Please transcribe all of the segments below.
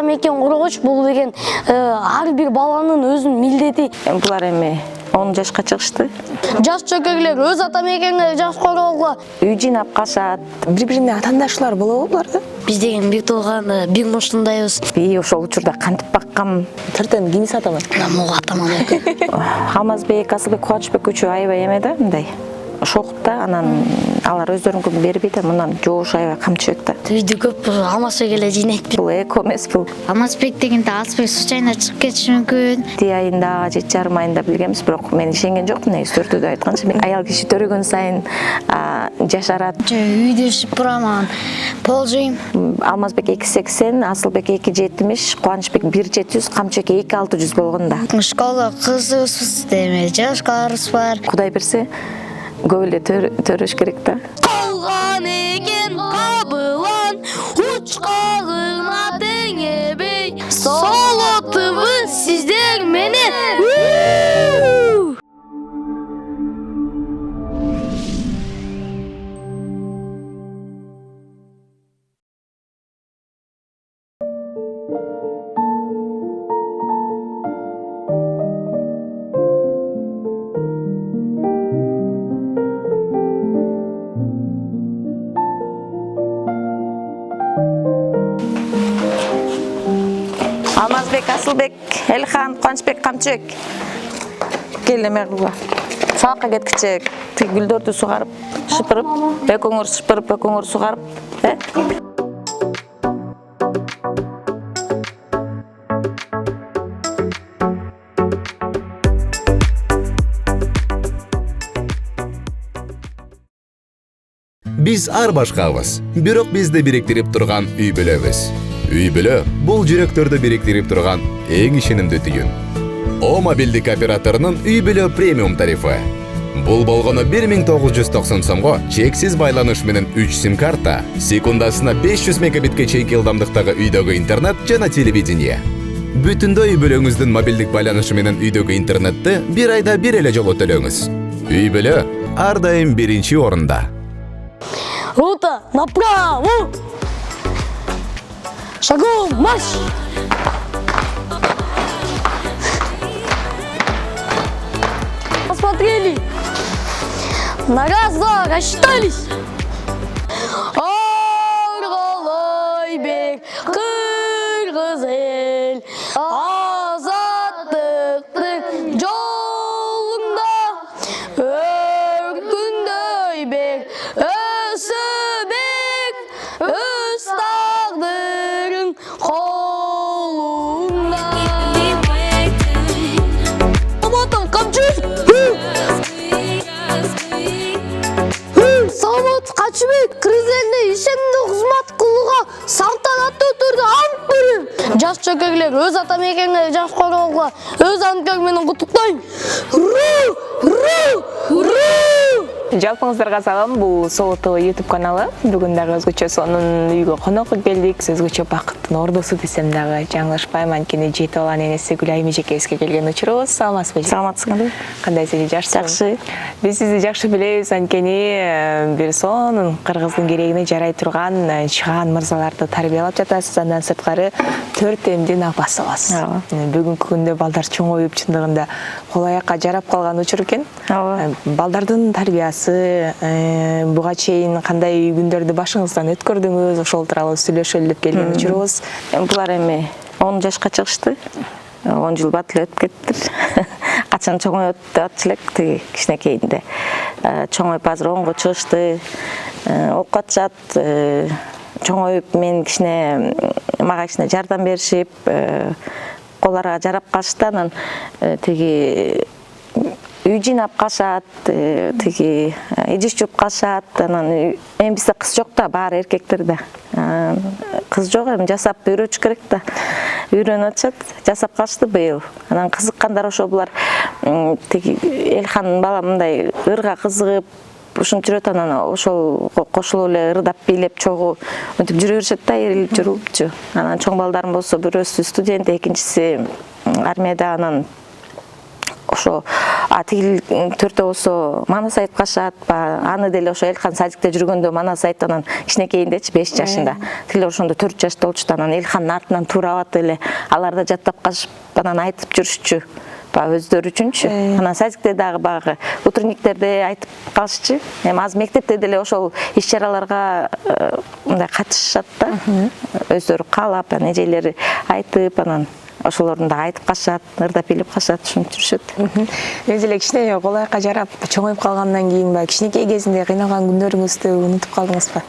мекен кургуч бул деген ар бир баланын өзүнүн милдети. Булар эми 10 жашка чыгышты. Жаш чөкөглөр өз ата мекенге жаш коргоого Үй жыйнап калышат. Бири-бирине атаандашлар болобу буларда? биз деген бир тууган бир муштундайбыз. Би ошол учурда кантип баккам. Тартан кимис атаман? Мого атаман экен. Алмазбек, Асылбек, Кубанычбек үчөө аябай эме да мындай. Шокут да, анан алар өздөрүнүн бербейт да, мындан жоош аябай камчыбек да. Үйдү көп Алмазбек эле жыйнайт. Бул эко эмес бул. Алмазбек дегенде Алсбек случайно чыгып кетиши мүмкүн. Ди айында, 7,5 айында билгенбиз, бирок мен ишенген жокмун, негизи төртөдө айтканчы. Аял киши төрөгөн сайын жашарат. Үйдө ишип турам, пол жыйм. Алмазбек 2,80, Асылбек 2,70, Кубанычбек 1,700, Камчыбек 2,600 болгон да. Школга кызыбыз деме, жашкарыбыз бар. Кудай берсе, көп эле төрөш керек да. Калган экен кабылан, учкагына теңебей. Солотубуз сиздер менен. Алмазбек, Асылбек, Элхан, Кубанычбек, Камчыбек. Кел эме кылгыла. Сабакка кеткичек. Тиг гүлдөрдү сугарып, шыпырып, экөөңөр шыпырып, экөөңөр сугарып, Биз ар башкабыз, бирок бизди бириктирип турган үй бүлөбүз. Үй бүлө бул жүрөктөрдү бириктирип турган эң ишенимдүү түйүн. О мобилдик операторунун үй бүлө премиум тарифы. Бул болгону 1990 сомго чексиз байланыш менен 3 сим-карта, секундасына 500 мегабитке чейинки ылдамдыктагы үйдөгү интернет жана телевидение. Бүтүндөй үй бүлөңүздүн мобилдик байланышы менен үйдөгү интернетти бир айда бир эле жолу төлөңүз. Үй бүлө ар дайым биринчи орунда. Рута направо! Шагом марш! Посмотрели! На раз, два, рассчитались! Аргалайбек, кыргыз эл, азаттыктын жолунда өркүндөй бек, өсөбек, өз тагдырын колунда. Саламатым, Камчыбек! Саламат, Камчыбек, кыргыз элине ишенимдүү кызмат кылууга салтанаттуу түрдө ант берем. Жаш чөкөглөр өз ата мекенге жаш коргоого өз анткөр менен куттуктайм. Жалпыңыздарга салам, бул Соло ТВ YouTube каналы. Бүгүн дагы өзгөчө сонун үйгө конокко келдик. Өзгөчө бакыттын ордосу десем дагы жаңылышпайм, анткени жети баланын энеси Гүлайым эжекебизге келген учурубуз. Саламатсызбы? Саламатсыңбы? Кандайсыз, жакшысызбы? Жакшы. Биз сизди жакшы билебиз, анткени бир сонун кыргыздын керегине жарай турган чыгаан мырзаларды тарбиялап жатасыз. Андан сырткары 4 эмдин апасыбыз. Бүгүнкү күндө балдар чоңоюп, чындыгында кол аякка жарап калган учур экен. Балдардын тарбиясы буга чейин кандай күндөрдү башыңыздан өткөрдүңүз, ошол тууралуу сүйлөшөлү деп келген учурубуз. Булар эми 10 жашка чыгышты. 10 жыл батыл өтүп кетти. Качан чоңойот деп атчу элек тиги кичинекейинде. Чоңоюп азыр 10го чыгышты. Окуп атышат. Чоңоюп мен мага кичине жардам беришип, колларга жарап калышты. Анан тиги үй жыйнап калышат, тиги идиш жууп калышат. Анан эми бизде кыз жок да, баары эркектер да. Кыз жок, эми жасап үйрөтүш керек да. Үйрөнүп атышат, жасап калышты быйыл. Анан кызыккандар ошо булар тиги Элхан бала мындай ырга кызыгып ушинтип жүрөт, анан ошол кошулуп эле ырдап бийлеп чогуу мынтип жүрө беришет да, эрилип жүрүпчү. Анан чоң балдарым болсо бирөөсү студент, экинчиси армияда, анан ошо а тигил төртөө болсо манас айтып кашат, аны деле ошо Элхан садикте жүргөндө манас айтып анан кичинекейиндечи 5 жашында. Тигил ошондо 4 жашта болчу, анан Элхандын артынан туурап эле алар да жаттап калышып анан айтып жүрүшчү. Өздөрү үчүнчү. Анан садикте дагы багы утренниктерде айтып калышчу. Эми азыр мектепте деле ошол иш-чараларга мындай катышышат да. Өздөрү каалап, эжелери айтып, анан ошолордун да айтып кашат, ырдап билип кашат, ушинтип жүрүшөт. Өзү эле кичине колайка жарап, чоңоюп калгандан кийин баягы кичинекей кезинде кыйналган күндөрүңүздү унутуп калдыңызбы?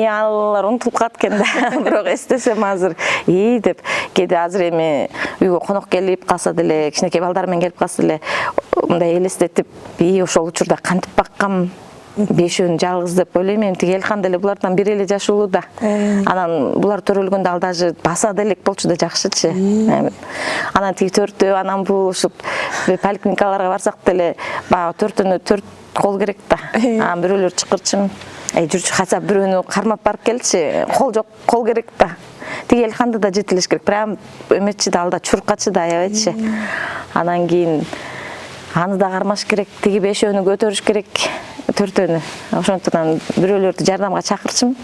Алар унутулуп калат экен да. Бирок эстесем азыр деп кээде азыр эми үйгө конок келип калса деле, кичинекей балдар менен келип калса деле мындай элестетип, ошол учурда кантип баккам, бешөөнү жалгыз деп ойлойм. Эми тиги Элхан деле булардан бир эле жашуулуу да. Анан булар төрөлгөндө ал даже баса делек болчу да, жакшычы. Анан тиги төртөө анан бул ушуп поликлиникаларга барсак деле баягы төртөөнө 4 кол керек да. Анан бирөөлөр чакырчым. Жүрчү кайса бирөөнү кармап барып келчи. Кол жок, кол керек да. Тиги Элханды да жетелеш керек. Прям эметчи да, алда чуркачы да, аябайчы. Анан кийин аны да кармаш керек, тиги бешөөнү көтөрүш керек, төртөөнү. Ошондуктан бирөөлөрдү жардамга чакырчым.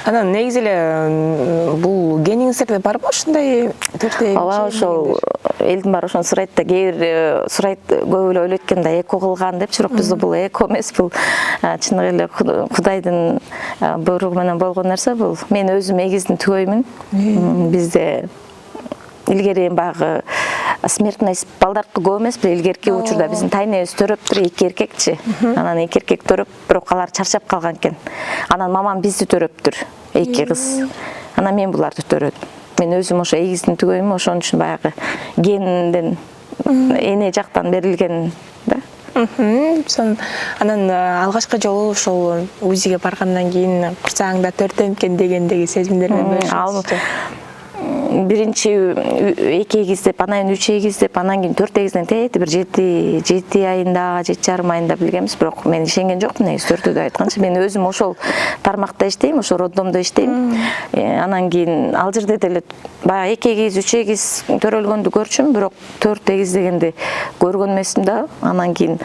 Анан негизи эле бул гениңиздерде барбы ушундай төртөө? Ооба, ошол элдин баары ошону сурайт да, кээ бир сурайт, көп эле ойлойт экен да, эко кылган депчи, бирок бизде бул эко эмес, бул чыныгы эле Кудайдын буйругу менен болгон нерсе бул. Мен өзүм эгиздин түгөймүн. Бизде илгери багы смертность балдаркы көп эмес, илгерки учурда биздин тайнебиз төрөптүр, 2 эркекчи. Анан 2 эркек төрөп, бирок алар чарчап калган экен. Анан мамам бизди төрөптүр, 2 кыз. Анан мен буларды төрөдүм. Мен өзүм ошо эгиздин түгөймүн, ошон үчүн баягы генден эне жактан берилген да. Анан алгачкы жолу ошол УЗИге баргандан кийин курсагыңда 4 экен дегендеги сезимдер менен бөлүшүңүзчү. Биринчи 2 эгиз деп, анан 3 эгиз деп, анан кийин 4 эгизден тети бир 7 айында, 7,5 айында билгенбиз, бирок мен ишенген жокмун, негизи төртөдө айтканчы. Мен өзүм ошол тармакта иштейм, ошол роддомдо иштейм. Анан кийин ал жерде деле баягы 2 эгиз, 3 эгиз төрөлгөндү көрчүм, бирок 4 эгиз дегенди көргөн эмесмин да. Анан кийин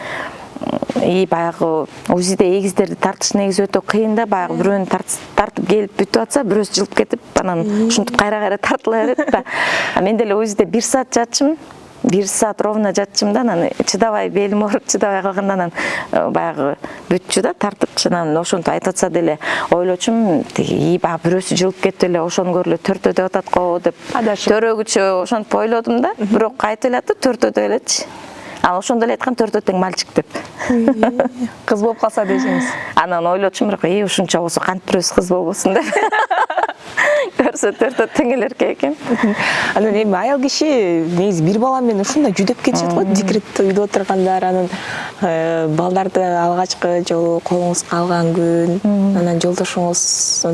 баягы УЗИде эгиздерди тартыш негизи өтө кыйын да, баягы бирөөнү тартып келип бүтүп атса, бирөөсү жылып кетип, анан ушинтип кайра тартыла берет да. Мен деле УЗИде 1 саат жатчым, 1 саат ровно жатчым да, анан чыдабай, белим ооруп чыдабай калгандан баягы бүтчү да, тартыпчы. Анан ошентип айтып атса деле ойлочум, тиги баягы бирөөсү жылып кетип эле ошону көрүп эле төртөө деп атат го деп төрөгүчө ошентип ойлодум да, бирок айтып эле атты төртөө деп элечи. Ал ошондо эле айткан төртөө тең мальчик деп. Кыз болуп калса десеңиз. Анан ойлочум, бирок ушунча болсо кантип бирөөсү кыз болбосун деп. Көрсө төртөө тең эле эркек экен. Анан эми аял киши негизи бир бала менен ушундай жүдөп кетишет го, декретте үйдө отургандар, анан балдарды алгачкы жолу колуңузга алган күн, анан жолдошуңуз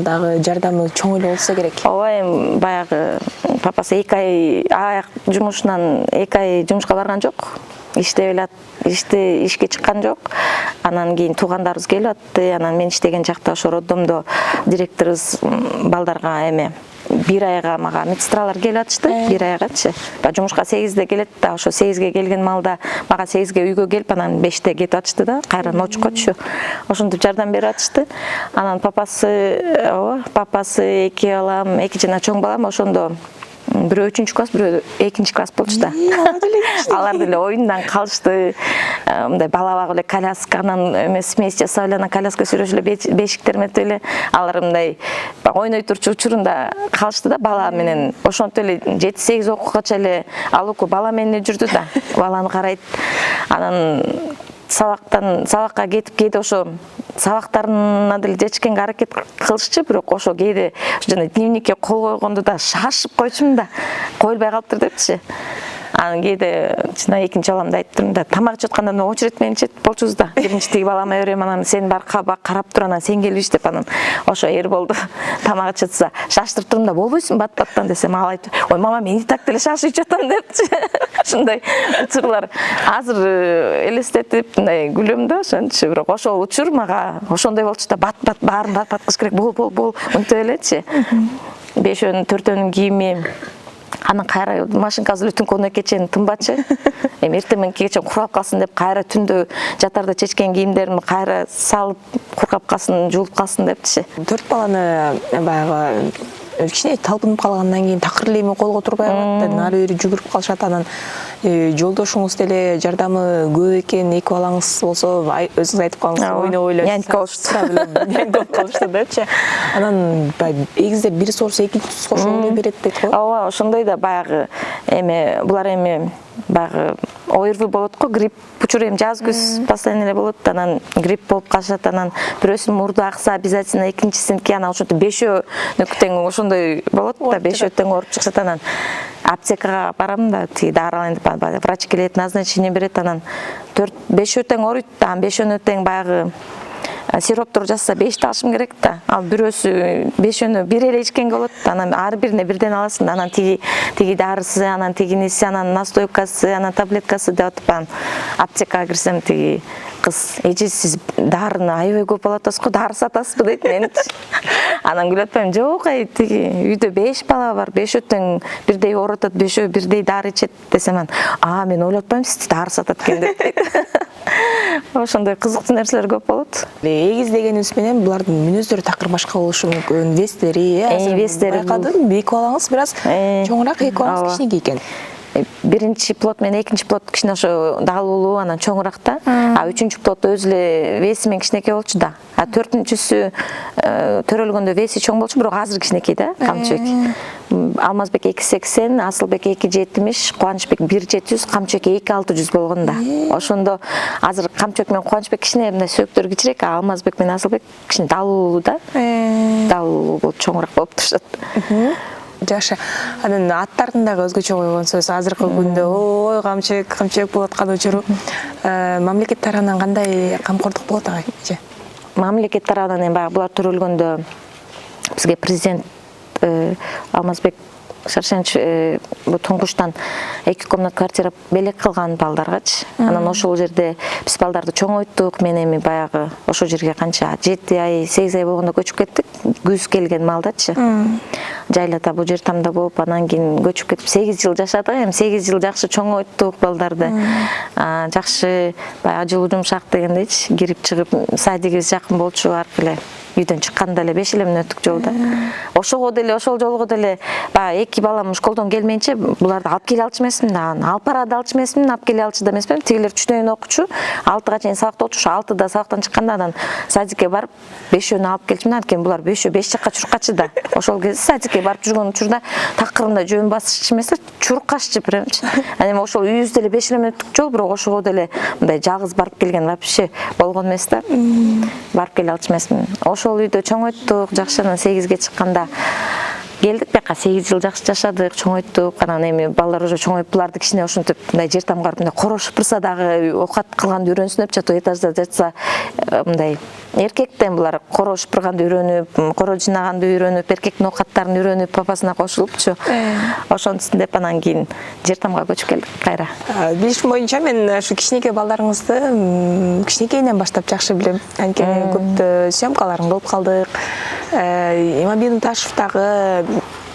дагы жардамы чоң эле болсо керек. Ооба, эми баягы папасы 2 ай аяк жумушунан 2 ай жумушка барган жок. Иштеп эле ишке чыккан жок. Анан кийин туугандарыбыз келип атты. Анан мен иштеген жакта ошо роддомдо директорубуз балдарга эме 1 айга мага медсестралар келип атышты, 1 айгачы. Жумушка 8-де келет да, ошо 8-ге келген малда мага 8-ге үйгө келип, анан 5-те кетип атышты да, кайра ночкочу. Ошентип жардам берип атышты. Анан папасы 2 балам, 2 жана чоң балам ошондо бирөө 3-чү класс, бирөө 2-чи класс болчу да. Алар деле оюндан калышты. Мындай бала багып эле коляска, анан смесь жасап эле, анан коляска сүрөшүп эле бешиктер метип эле, алар мындай ойной турчу учурунда калышты да бала менен. Ошентип эле 7-8 окугача эле ал окуу бала менен журду да. Баланы карайт. Анан сабакка кетип, кээде ошо сабактарына деле жетишкенге аракет кылышчу, бирок ошо кээде жана дневникке кол койгондо да шашып койчумун да, коюлбай калыптыр депчи. Анан кээде жана 2-чи баламды айттым да, тамак ичип атканда очередь менен ичет болчубуз да. Биринчи тиги балама берем, анан сен бар карап тур, анан сен келип ич деп, анан ошо Эрболду тамак ичетса шаштырып турдум да, болбойсуң бат-баттан десем, ал айтты, ой мама, мен и так деле шашып ичетем депчи. Ушундай учурлар азыр элестетип мындай күлөм да, ошончу. Бирок ошол учур мага ошондой болчу да, бат баарын бат кылыш керек, бол мынтип элечи. 5-төртөөнүн кийими анан кайра машинкасы түнкөнө кечен тынбачы. Эми эртең мененке кечен курап калсын деп кайра түндө жатарда чечкен кийимдеримди кайра салып куркап калсын, жуулуп калсын депчи. 4 баланы баягы кичине талпынып калгандан кийин такыр эле эми колго турбай калат да, ары бери жүгүрүп калышат. Анан жолдошуңуз деле жардамы көп экен, эки балаңыз болсо өзүңүз айтып калдыңыз, ойноп ойлоп нянька болушту. Нянька болуп калышты депчи. Анан эгиздер бир соорусу экинчиси кошо эле берет дейт го. Ооба, ошондой да баягы эми булар эми баягы ОРВИ болот го, грипп учур эми жаз күз постоянно эле болот. Анан грипп болуп калышат, анан бирөөсүнүн мурду акса обязательно экинчисиники, анан ошентип бешөөнүкү тең ошондой болот да, бешөө тең ооруп чыгышат. Анан аптекага барам да, тиги дары алайын деп врач келет, назначение берет, анан 4-5 тең ооруйт да, анан бешөөнү тең баягы сироптор жазса 5 алышым керек да. Ал бирөөсү бешөөнү бир эле ичкенге болот. Анан ар бирине бирден аласың. Анан тиги дарысы, анан тигиниси, анан настойкасы, анан таблеткасы деп атып, анан аптекага кирсем тиги кыз: "Эже, сиз дарыны аябай көп алып атасыз го, дары сатасызбы?" дейт менчи. Анан күлүп атпайм: "Жок, тиги үйдө 5 бала бар, бешөө тең бирдей оорутат, бешөө бирдей дары ичет" десем, мен ойлоп атпайм сиз дары сатат экен" деп. Ошондой кызыктуу нерселер көп болот. Эгиз дегенибиз менен булардын мүнөздөрү такыр башка болушу мүмкүн. Вестери, вестери байкадым, эки балаңыз бир аз чоңураак, эки балаңыз кичинекей экен. Биринчи плод менен экинчи плод кичине ошо даалуулуу, анан чоңураак да. Үчүнчү плод өзү эле веси менен кичинекей болчу да. Төртүнчүсү төрөлгөндө веси чоң болчу, бирок азыр кичинекей да, Камчыбек. Алмазбек 280, Асылбек 270, Кубанычбек 1700, Камчыбек 2600 болгон да. Ошондо азыр Камчыбек менен Кубанычбек кичине мындай сөөктөр кичирээк, Алмазбек менен Асылбек кичине даалуулуу да. Даалуулуу болуп чоңураак болуп турушат. Жакшы. Анан аттардын дагы өзгөчө койгон сөз. Азыркы күндө ой камчыбек болуп аткан учуру мамлекет тарабынан кандай камкордук болот эже? Мамлекет тарабынан эми баягы булар төрөлгөндө бизге президент Алмазбек Шаршенович бу туңгуштан 2 комнат квартира белек кылган балдаргачы. Анан ошол жерде биз балдарды чоңойттук. Мен эми баягы ошол жерге канча 7 ай, 8 ай болгондо көчүп кеттик. Күз келген малдачы. Жайлата бул жер тамда болуп, анан кийин көчүп кетип 8 жыл жашадык. Эми 8 жыл жакшы чоңойттук балдарды. Жакшы баягы жылуу жумшак дегендейчи, кирип чыгып, садигибиз жакын болчу, аркы эле үйдөн чыкканда эле 5 эле мүнөттүк жолда. Ошого деле, ошол жолго деле баягы эки балам школдон келмейинче буларды алып келе алчу эмесмин да, алып барады алчу эмесмин, алып келе алчу да эмесмин. Тигилер түштөн окучу, 6га чейин сабакта отурушу, 6да сабактан чыкканда анан садикке барып 5өөнү алып келчүмүн. Анткени булар 5 жакка чуркачы да. Ошол кезде садикке барып жүргөн учурда такырында жөн басчы эмес, чуркашчы биремчи. Эми ошол үйүбүздө эле 5 мүнөттүк жол, бирок ошого деле мындай жалгыз барып келген вообще болгон эмес да. Барып келе алчу эмесмин. Ошол үйдө чоңойттук, жакшы. Анан 8ге чыкканда келдик бияка, 8 жыл жакшы жашадык, чоңойттук. Анан эми балдар уже чоңоюп, буларды кичине ошентип мындай жер тамга барып мындай коро шыпырса дагы оокат кылганды үйрөнсүн деп жатуу этажда жатса, мындай эркектен булар коро шыпырганды үйрөнүп, коро жынаганды үйрөнүп, эркектин оокаттарын үйрөнүп, папасына кошулупчу. Ошонусун деп анан кийин жер тамга көчүп келдик кайра. Билишим боюнча мен ушу кичинекей балдарыңызды кичинекейинен баштап жакшы билем. Анткени көптө съемкаларын кылып калдык. Иманбек Ташевдагы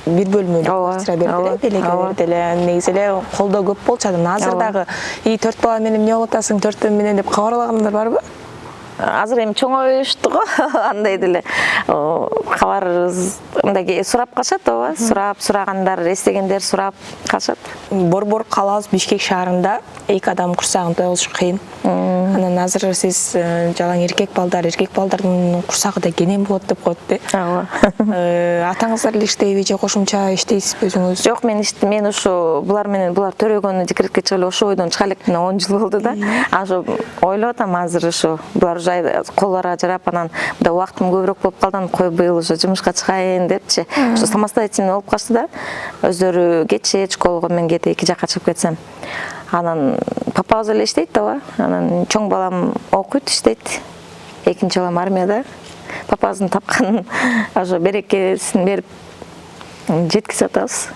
бир бөлмөлүү квартира берди, белек деле. Негизи эле колдоо көп болчу. Азыр дагы 4 бала менен эмне болуп атасың, 4 менен деп кабарлагандар барбы? Азыр эми чоңоюшту го, андай деле кабар мындай сурап калышат, ооба. Сурагандар, эстегендер сурап калышат. Борбор калабыз Бишкек шаарында 2 адам курсагын тоюш кыйын. Анан азыр сиз жалаң эркек балдардын курсагы да кенен болот деп коет да. Ооба. Атаңыздар эле иштейби же кошумча иштейсизби өзүңүз? Жок, мен ушу булар менен төрөгөнү декретке чыгып эле ошо ойдон чыга элек, 10 жыл болду да. Ошо ойлоп атам азыр ушу булар коллора жарап, анан да убактым көбүрөөк болуп калды, кой быйыл уже жумушка чыгайын депчи. Ошо самостоятельный болуп калышты да. Өздөрү кетишет школго, мен кете 2 жакка чыгып кетсем. Анан папабыз эле иштейт да. Анан чоң балам окуйт, иштейт. Экинчи балам армияда. Папабыздын тапкан ошо берекесин берип жеткизе атабыз.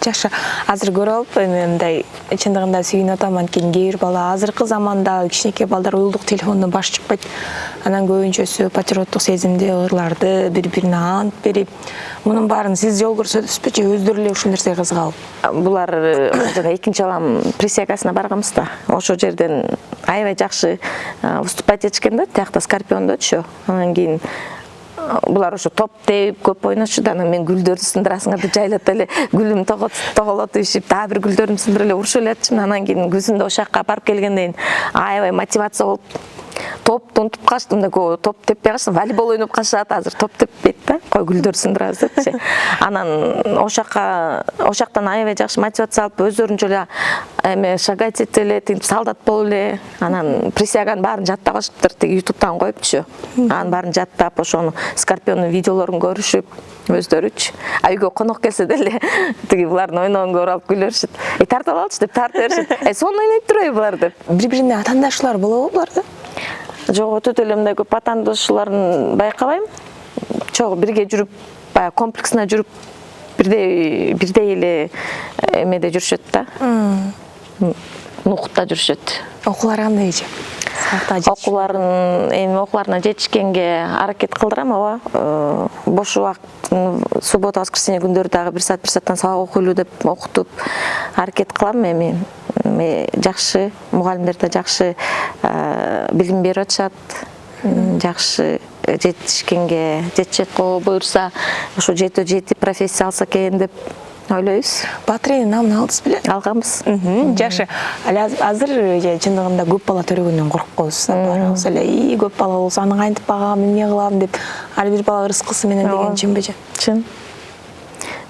Жакшы. Азыр көрүп алып, эми мындай чындыгында сүйүнүп атам анткени кээ бир бала азыркы заманда кичинекей балдар уюлдук телефондон баш чыкпайт. Анан көбүнчөсү патриоттук сезимди, ырларды бири-бирине ант берип, мунун баарын сиз жол көрсөтөсүзбү же өздөрү эле ушул нерсеге кызыгып? Булар жана экинчи балам присягасына барганбыз да. Ошол жерден аябай жакшы выступать этишкен да, тиякта Скорпиондочу. Анан кийин булар ошо топ деп көп ойношчу да, анан мен гүлдөрдү сындырасыңар деп жайлап эле гүлүм тоголотуп ишип, дагы бир гүлдөрүмдү сындырып эле урушуп эле атчымын. Анан кийин күзүндө ошол жака барып келгенден кийин аябай мотивация болуп топту унутуп калыштым да, топ теппей калыштым, волейбол ойноп калышат, азыр топ теппейт да, кой гүлдөр сындырабыз депчи. Анан ошол жактан аябай жакшы мотивация алып, өздөрүнчө эле эме шагать этип эле, тинтип солдат болуп эле, анан присяганын баарын жаттап алышыптыр, тиги ютубтан коюпчу. Анын баарын жаттап, ошону Скорпиондун видеолорун көрүшүп, өздөрүчү. А үйгө конок келсе деле тиги булардын ойногонун көрүп алып күлө беришет. Тартып алчы деп тартып беришет. Сонун ойнойт турбайбы булар деп. Бири-бирине атаандашуулар болобу буларда? Жок, өтө эле мындай көп атаандашууларын байкабайм. Чогуу бирге жүрүп, баягы комплексна жүрүп, бирдей эле эмеде жүрүшөт да. Нукутта жүрүшөт. Окуулары кандай эже? Окууларына жетишкенге аракет кылдырам, ооба. Бош убакыт, суббота, воскресенье күндөрү дагы бир сааттан сабак окуйлуу деп окутуп аракет кылам. Эми жакшы мугалимдер да жакшы билим берип атышат. Жакшы жетишкенге жетишет го буюрса, ошо жетип профессия алса экен деп ойлойбуз. Батыренин намын алдыңыз беле? Алганбыз. Жакшы. Азыр чындыгында көп бала төрөгөндөн коркобуз. Барабыз эле, көп бала болсо аны кантип багам, эмне кылам деп, ар бир бала рызкысы менен деген чынбы же? Чын.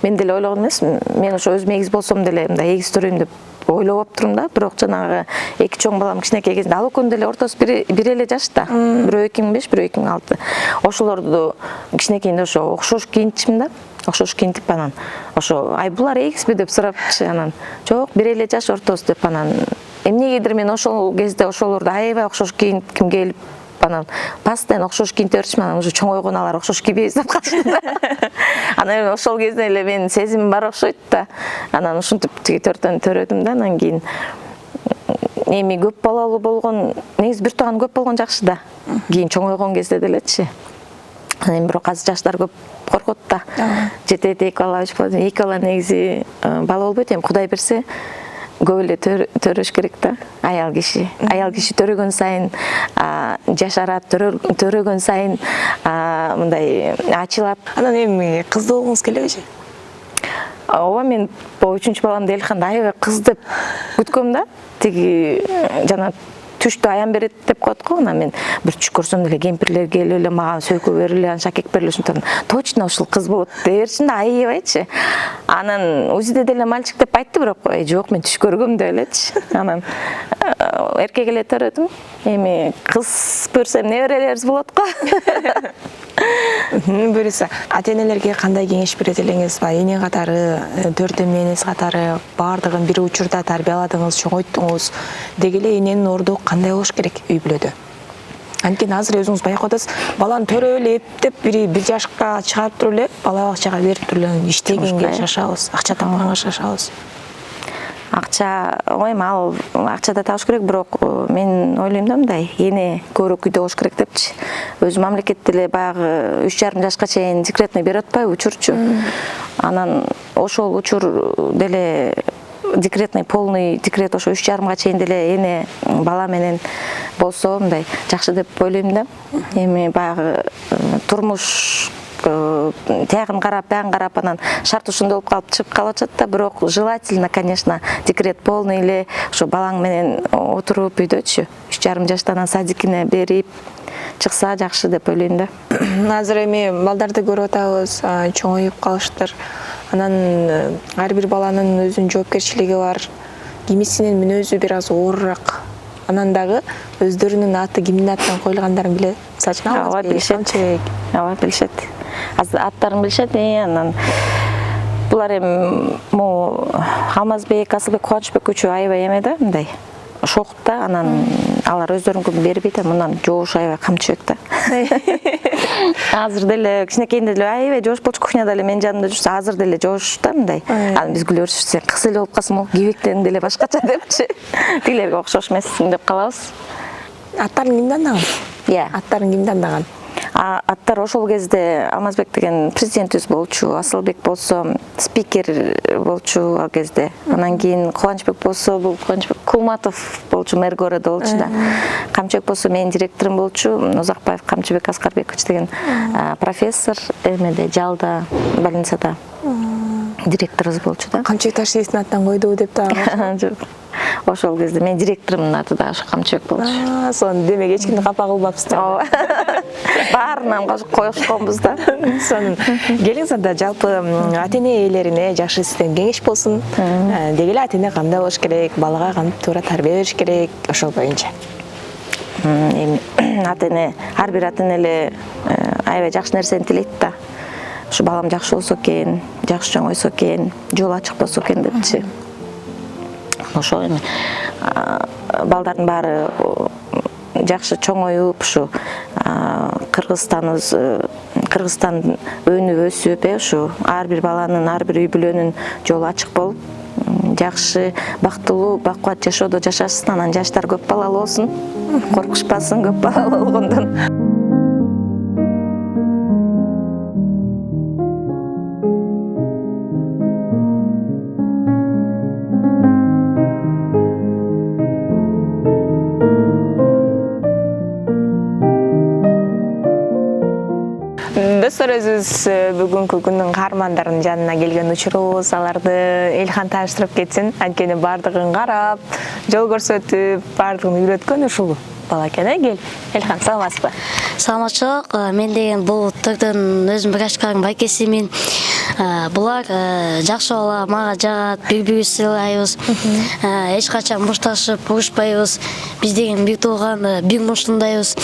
Мен деле ойлогон эмесмин. Мен ошо өзүм эгиз болсом деле мындай эгиз төрөйм деп ойлоп оптурум да, бирок жанагы эки чоң балам кичинекей кезинде ал экөөнүн деле ортосу бир эле жашта. Бирөө 2005, бирөө 2006. Ошолорду кичинекейинде ошо окшош кийинтчимин да. Окшош кийинтип анан ошо ай булар эгизби деп сурапчы, анан жок, бир эле жаш ортосу деп, анан эмнегедир мен ошол кезде ошолорду аябай окшош кийинтким келип, анан постоянно окшош кийинте берчүмүн, анан уже чоңойгон алар окшош кийбейбиз деп калышты да. Анан ошол кезде эле менин сезимим бар окшойт да. Анан ушинтип тиги төртөнү төрөдүм да. Анан кийин эми көп балалуу болгон, негизи бир тууган көп болгон жакшы да. Кийин чоңойгон кезде делечи. Анан бирок азыр жаштар көп коркот да. Жетет эки бала, үч бала, эки бала негизи бала болбойт, эми Кудай берсе көп эле төрөш керек да. Аял киши төрөгөн сайын жашарат, төрөгөн сайын мындай ачылат. Анан эми кыздуу болгуңуз келеби же? Ооба, мен үчүнчү баламды Элханды аябай кыз деп күткөм да. Тиги жана түштү аян берет деп коет го. Анан мен бир түш көрсөм деле кемпирлер келип эле мага сөйкө берип эле, анан шакек берип эле ушинтип точно ушул кыз болот деберчин да, аябайчы. Анан УЗИде деле мальчик деп айтты, бирок жок, мен түш көргөм деп элечи. Анан эркек эле төрөдүм. Эми кыз көрсөм неберелерибиз болот го. Буюрса, ата-энелерге кандай кеңеш берет элеңиз? Эне катары, төрт эмнеңиз катары баардыгын бир учурда тарбияладыңыз, чоңойттуңуз. Деги эле эненин орду кандай болуш керек үй бүлөдө? Анткени азыр өзүңүз байкап атасыз, баланы төрөп эле эптеп бир жашка чыгарып туруп эле бала бакчага берип туруп эле иштегенге шашабыз, акча тапканга шашабыз. Акча, ал акча да табыш керек, бирок мен ойлойм да мындай, эне көбүрөөк үйдө болуш керек депчи. Өзү мамлекет деле баягы 3,5 жашка чейин декретный берип атпайбы, учурчу. Анан ошол учур деле декретный, полный декрет ошо 3,5 чейин деле эне бала менен болсо мындай жакшы деп ойлойм да. Эми баягы турмуш тягын карап, баягын карап, анан шарт ушундай болуп калып чыгып калып атат да. Бирок желательно, конечно, декрет полный эле ошо балаң менен отуруп үйдөчү. 3,5 жаштан садикине берип чыкса жакшы деп ойлойм да. Азыр эми балдарды көрүп атабыз, чоңоюп калыштыр. Анан ар бир баланын өзүнүн жоопкерчилиги бар. Кимисинин мүнөзү бир аз оорураак. Анан дагы өздөрүнүн аты кимдин атынан коюлгандарын билет. Ооба, билишет. Ооба, билишет. Азыр аттарын билишет. Анан булар эми Алмазбек, Асылбек, Кубанычбек үчөө аябай эме да, мындай шокут да. Анан алар өздөрүнүкүн бербейт, мындан жоош аябай камчыбек да. Азыр деле кичинекейинде деле аябай жоош болчу, кухняда эле менин жанымда жүрсө азыр деле жоош да мындай. Анан биз күлөбүз, сен кыз эле болуп калсың, кебектең деле башкача депчи. Тилерге окшош эмессиң деп калабыз. Аттарын ким тандаган? Аттарын ким тандаган? Аттар ошол кезде Алмазбек деген президентибиз болчу, Асылбек болсо спикер болчу ал кезде. Анан кийин Кубанычбек болсо, бул Кубанычбек Кулматов болчу, мэр города болчу да. Камчыбек болсо менин директорум болчу, Узакбаев Камчыбек Аскарбекович деген профессор, эмеде Жалда больницада директорубуз болчу да. Камчыбек Ташиевдин аттан койду деп да. Жок. Ошол кезде менин директорумдун аты да ошо Камчыбек болчу. Сонун демек эч кимди капа кылбапсыздар. Баарынан коюшконбуз да. Сонун. Келиңиз анда жалпы ата-эне ээлерине жакшы сизден кеңеш болсун. Деги эле ата-эне кандай болуш керек, балага кантип туура тарбия бериш керек, ошол боюнча. Эми ата-эне, ар бир ата-эне эле аябай жакшы нерсени тилейт да. Ушу балам жакшы болсо экен, жакшы чоңойсо экен, жолу ачык болсо экен депчи. Ошо эми балдардын баары жакшы чоңоюп, ушу Кыргызстан өнүп өсүп, ушу ар бир баланын, ар бир үй бүлөнүн жолу ачык болуп, жакшы, бактылуу, бакубат жашоодо жашашсын, анан жаштар көп балалуу болсун, коркушпасын көп балалуу болгондон. Достор, өзүбүз бүгүнкү күндүн каармандарынын жанына келген учурубуз аларды Элхан тааныштырып кетсин. Анткени бардыгын карап, жол көрсөтүп, бардыгын үйрөткөн ушул бала экен. Кел, Элхан, саламатсызбы? Саламатчылык. Мен деген бул төрдөн өзүм брачканын байкесимин. Булар жакшы бала, мага жагат, бири-бирибизди сыйлайбыз. Эч качан мушташып, урушпайбыз. Биз деген бир тууган, бир муштундайбыз.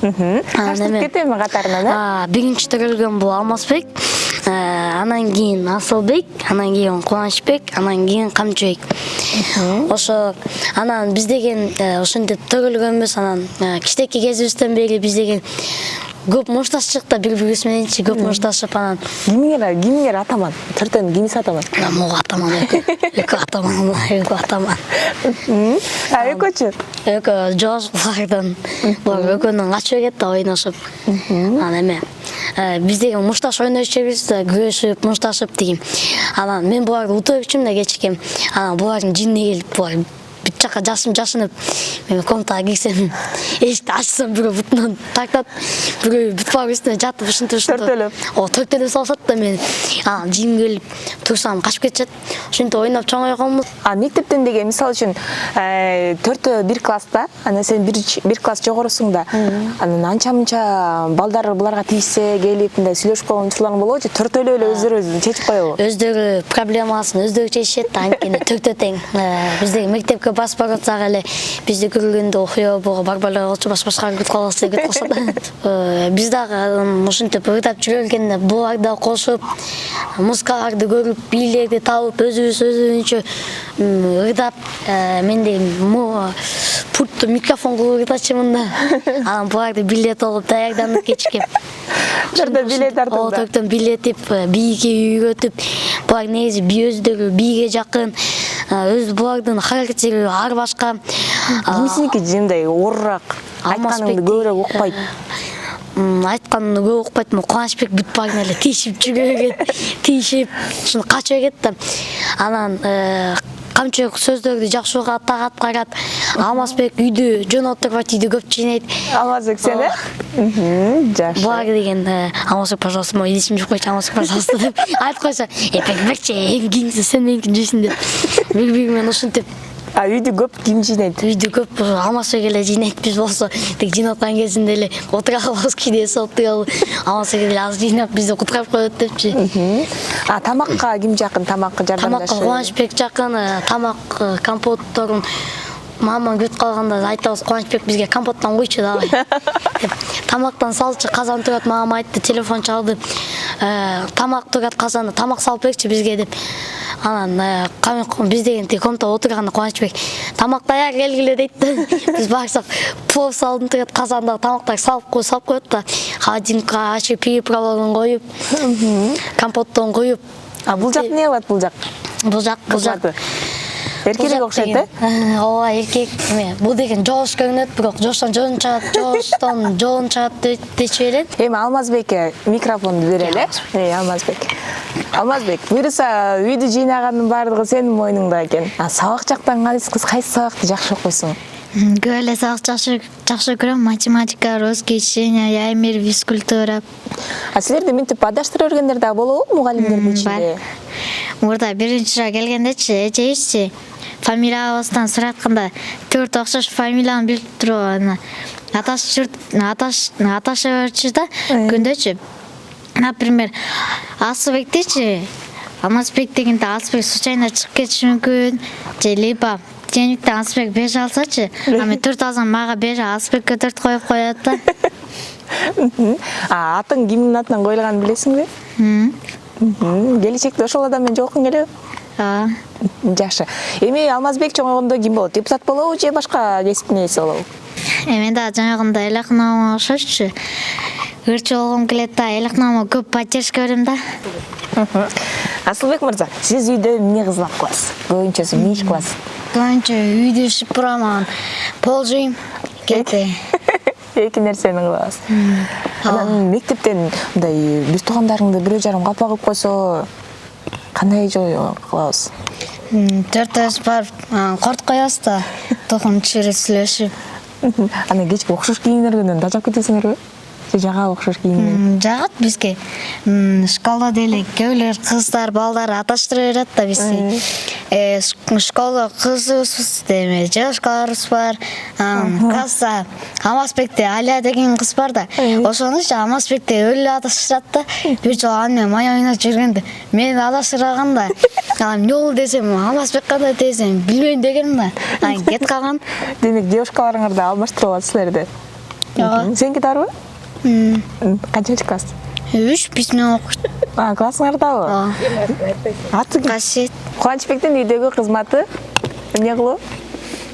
Таштырып кетеби катарынан? Биринчи төрөлгөн бул Алмазбек, анан кийин Асылбек, анан кийин Кубанычбек, анан кийин Камчыбек. Ошо анан биз деген ошентип төрөлгөнбүз, анан кичинекей кезибизден бери биз деген көп мушташчык да, бири-бирибиз мененчи көп мушташып, анан кимдер атаман? Төртөн кимиси атаман? Мага атаман экөө атаман, экөө атаман. Экөөчү? Экөө жош булардан. Булар экөөнүн качып кетти ойношуп. Анан эме биз деген мушташып ойношубуз да, күрөшүп, мушташып деген. Анан мен буларды утуп өчүм да кечке. Анан булардын жинине келип, булар бүт жака жашынып, мен комнатага кирсем, эшикти ачсам, бирөө бутунан тартат, бирөө бүт баары үстүнө жатып, ушинтип төртөлөп салышат да мени. Анан жиим келип турсам качып кетишет. Ушинтип ойноп чоңойгонбуз. Мектептен деген мисалы үчүн төртөө бир класста, анан сен бир класс жогорусуң да, анан анча-мынча балдар буларга тийсе, келип мындай сүйлөшүп койгон учурлар болобу же төртөлөө эле өздөрү чечип коебу? Өздөрү проблемасын өздөрү чечишет да, анткени төртөө тең. Биздеги мектепке бас баратсак эле бизди көргөндө окуябы барбалар болчу, башка күтүп каласы кетип калса. Биз дагы ушинтип ыйтап жүргөн экен, булар да кошуп, музыкаларды көрүп, бийлерди табып, өзүбүзчө ыйтап, мен деген пультту микрофон кылып ыйтачымын да. Анан буларды билет алып даярданып кечке. Төртөн билет тартып да. Төртөн билетип, бийге үйрөтүп, булар негизи өздөрү бийге жакын, өз булардын характери ар башка. Кимисиники жындай орурак, айтканыңды көбүрөөк укпайт. Айтканымды көп укпайт, Кубанычбек бүт баарын эле тийишип жүргөн, тийишип, ушуну качып кетти да. Анан Камчыбек сөздөрдү жакшы угат, тагат карат. Алмазбек үйдү жөн отурбайт, үйдү көп жыйнайт. Алмазбек сен жакшы. Булар деген Алмазбек, пожалуйста, мой идишим жок койчу, Алмазбек, пожалуйста деп айтып койсо, берчи, эң кийинси сен меникин жейсиң деп. Бири-бири менен ушинтип. Үйдү көп ким жыйнайт? Үйдү көп Алмазбек эле жыйнайт, биз болсо тек жыйнап аткан кезинде эле отура калабыз, кийде отурабыз. Алмазбек эле аз жыйнап бизди куткарып коет депчи. Тамакка ким жакын? Тамакка жардамдашы? Тамакка Кубанычбек жакын, тамак компотторун мамам күтүп калганда айтабыз, Кубанычбек бизге компоттон куйчу давай. Тамактан салчу, казан турат, мамам айтты, телефон чалды. Тамак турат казанда, тамак салып берчи бизге деп. Анан биз деген тиги комнатада отурганда Кубанычбек тамак даяр келгиле дейт да. Биз барсак плов салдым тигет казандагы тамактарды салып коет да. Холодильникка ачып пиво коюп, компоттон коюп. А бул жак эмне кылат бул жак? Бул жак. Эркек окшойт да? Ооба, эркек. Бул деген жоош көрүнөт, бирок жооштон жоон чыгат дечү эле. Эми Алмазбекке микрофонду берели. Алмазбек, буюрса үйдү жыйнаганын баардыгы сенин мойнуңда экен. Сабак жактан кайсы сабакты жакшы окуйсуң? Көп эле сабак жакшы көрөм. Математика, русский, чтение, аймер, физкультура. Силерди мынтип адаштыра бергендер дагы болобу мугалимдердин ичинде? Мурда биринчи жолу келгендечи, эжебизчи фамилиябыздан суратканда 4 окшош фамилияны билип туруп, аташа берчү да күндөчү. Например, Асылбектечи, Алмазбек дегенде Асылбек случайно чыгып кетиши мүмкүн, же либо Жээнбектен Асылбек 5 алсачы, ами 4 алсам мага 5, Асылбекке 4 коюп коет да. Атың кимдин атынан коюлганын билесиңби? Келечекте ошол адам менен жолуккуң келеби? Жакшы. Эми Алмазбек чоңойгондо ким болот? Депутат болобу же башка кесиптин ээси болобу? Мен да жаңагында Элакнама окшошчу. Ырчы болгум келет да, Элакнама көп поддержка берем да. Асылбек мырза, сиз үйдө эмне кызмат кыласыз? Көбүнчөсү эмне иш кыласыз? Көбүнчө үйдү шыпыраман, пол жуйм, кетти. Эки нерсени кылабыз. Анан мектептен мындай биз туугандарыңды бирөө жарым капа кылып койсо, кандай жой кылабыз? Төртөөбүз барып корт коебуз да, токун чырып сүйлөшүп. Анан кечки окшош кийингенден тажап кетесиңерби? Же жага окшош кийингенден? Жагат бизге. Школда деле көбүлөр кыздар, балдар аташтыра берет да бизди. Школда кызыбыз деме, жашкаларыбыз бар. Класста Алмазбекте Алия деген кыз бар да. Ошонучу Алмазбекте өлү аташтырат да. Бир жолу аны менен мая ойноп жүргөндө мени аташтырганда, эмне болду десем, Алмазбек кандай десем, билбейм дегенмин да. Кетип калган. Демек, девушкаларыңарды алмаштырып аласыздар. Сеники дарбы? Канчанчы класс? 3 биз менен окуйт. Классыңардабы? Аты Касет. Кубанычбектин үйдөгү кызматы эмне кылуу?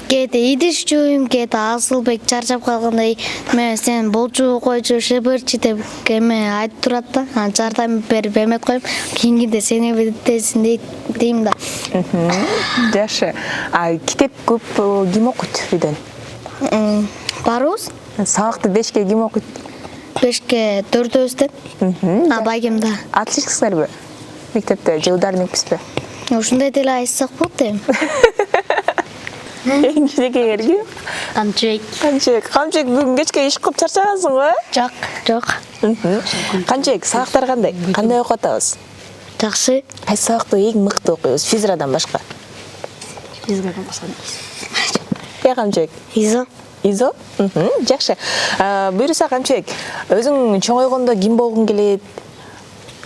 Кээде идиш жууйм, кээде Асылбек чарчап калгандай, мен сен болчу койчу шеберчи деп эме айтып турат да. Жардам берип эметип коюм. Кийингиде сен эметесиң дейм да. Жакшы. Китеп көп ким окуйт үйдөн? Барыбыз? Сабакты 5ке ким окуйт? 5ке 4-өбүздөн. Абайым да. Отличниксиңерби? Мектепте же ударникпизби? Ушундай деле айтсак болот дейм. Эң кичинекейиңер ким? Камчек бүгүн кечке иш кылып чарчагансың го? Жок. Камчек, сабактар кандай? Кандай окуп атабыз? Жакшы. Кайсы сабакты эң мыкты окуйбуз? Физрадан башка? Физикадан башка. Камчек? Изо. Жакшы. Буюрса Камчек, өзүң чоңойгондо ким болгуң келет?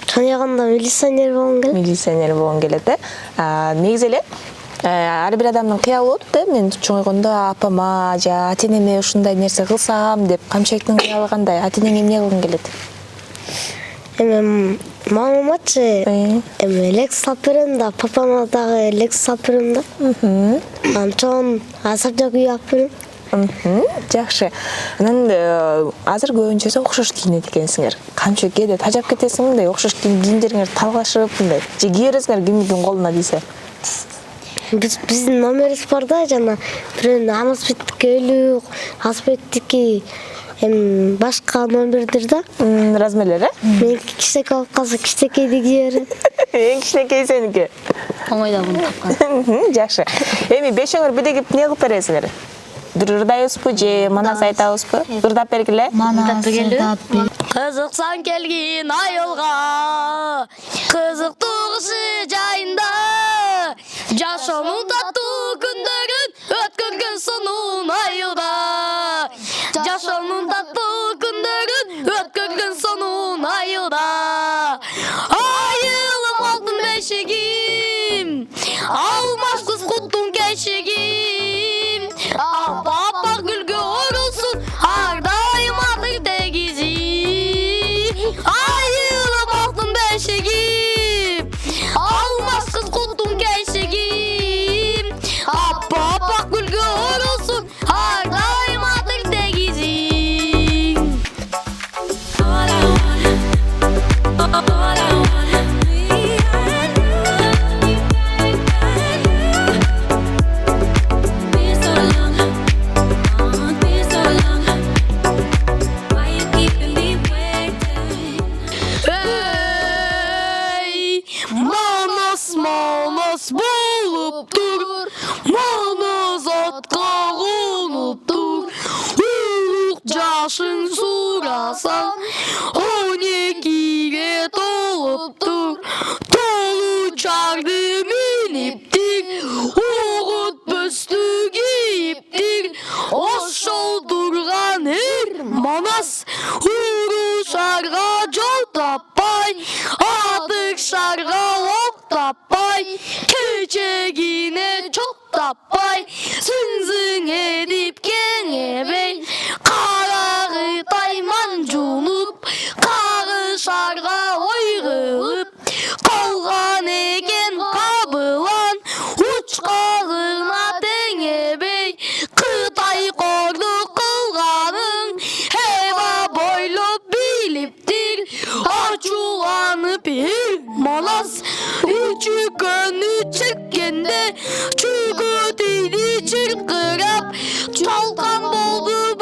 Чоңойгондо Милиционер болгуң келет, негизи эле ар бир адамдын кыялы болот да, мен чоңойгондо апама же ата-энеме ушундай нерсе кылсам деп. Камчектин кыялы кандай? Ата-энең эмне кылгың келет? Мамамачы лекс алып берем да, папама дагы лекс алып берем да. Чоң асапжак үй алып берем. Жакшы. Анан азыр көбүнчөсү окшош кийинет экенсиңер. Камчек кээде тажап кетесиң мындай окшош кийимдериңер талгашып мындай. Же кие бересиңер кимдин колуна тийсе? Биздин номерибиз бар да, жана бирөө Алмазбектики өлү, Асылбектики башка номердер да. Размерлер, Меники кичинекей алып калса кичинекейди кие берем. Эң кичинекей сеники. Оңойда буну тапкан. Жакшы. Эми бешөөңөр биригип эмне кылып бересиңер? Ырдайбызбы же манас айтабызбы? Ырдап бергиле. Кызыксаң келгин айылга, кызыктуу кышы жайында, жашоонун таттуу күндөрүн өткөргөн сонун айылда. Жашоонун таттуу күндөрүн өткөргөн сонун айылда. Айылым алтын бешигим, алмаш кыз куттун кешигим. Апа гүлгө орулсун, ар дайым атыр тегизи. Айылым алтын бешигим, алмаш кыз куттун жашың сурасаң 12-ге толыптыр толу чарды миниптир оғыт бөстү кийиптир ошол турган манас урушарга жол таппай атык шарга ок таппай кечегине чок таппай зың эдип кеңебей карагы тайман жунуп кагышарга ой кылып калган экен кабылан учкагына теңебей кытай кордук кылганын эба бойлоп билиптир ачууланып манас үчүкөнү чеккенде чүгөтүйдү чыркырап чалкан болду